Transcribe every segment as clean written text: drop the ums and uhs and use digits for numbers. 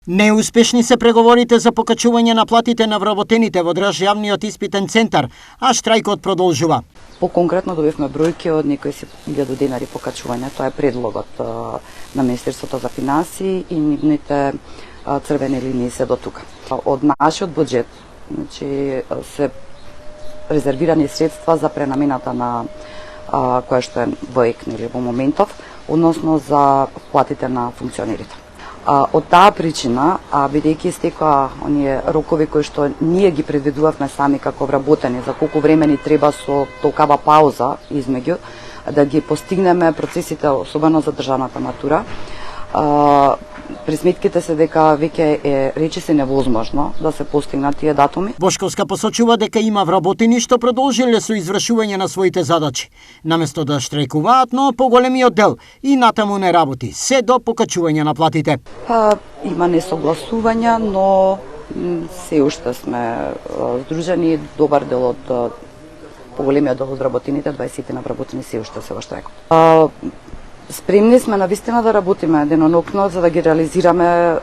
Неуспешни се преговорите за покачување на платите на вработените во државниот испитен центар, а штрајкот продолжува. По-конкретно добивме бројки од некои 1000 денари покачување. Тоа е предлогот на Министерството за финансии и нивните црвени линии се до тука. Од нашиот буџет, значи, се резервирани средства за пренамената на која што е во ЕКН или во моментов, односно за платите на функционерите. Од таа причина, бидејќи истекоа оние рокови кои што ние ги предвидувавме сами како вработени, за колку време ни треба со толкава пауза измеѓу, да ги постигнеме процесите, особено за државната матура, присметките се дека веќе е речиси невозможно да се постигнат тие датуми. Бошковска посочува дека има вработени што продолжиле со извршување на своите задачи, наместо да штрајкуваат, но поголемиот дел и натаму не работи, се до покачување на платите. Има несогласувања, но се уште сме здружени, добар дел од поголемиот дел од вработените, 20 на вработени се уште се во штрајкот. Спремни сме навистина да работиме денонокно за да ги реализираме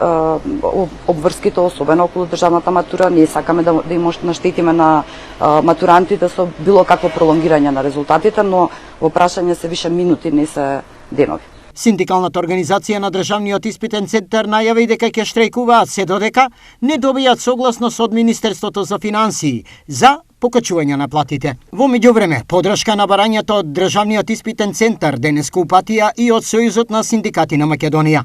обврските, особено околу државната матура. Ние сакаме да им наштетиме на матурантите со било какво пролонгирање на резултатите, но во прашање се више минути, не се денови. Синдикалната организација на државниот испитен центар најави дека ќе штрајкуваат се додека не добијат согласност од Министерството за финансии за покачување на платите. Во меѓувреме, подршка на барањето од државниот испитен центар денеска упатија и од Сојузот на синдикати на Македонија.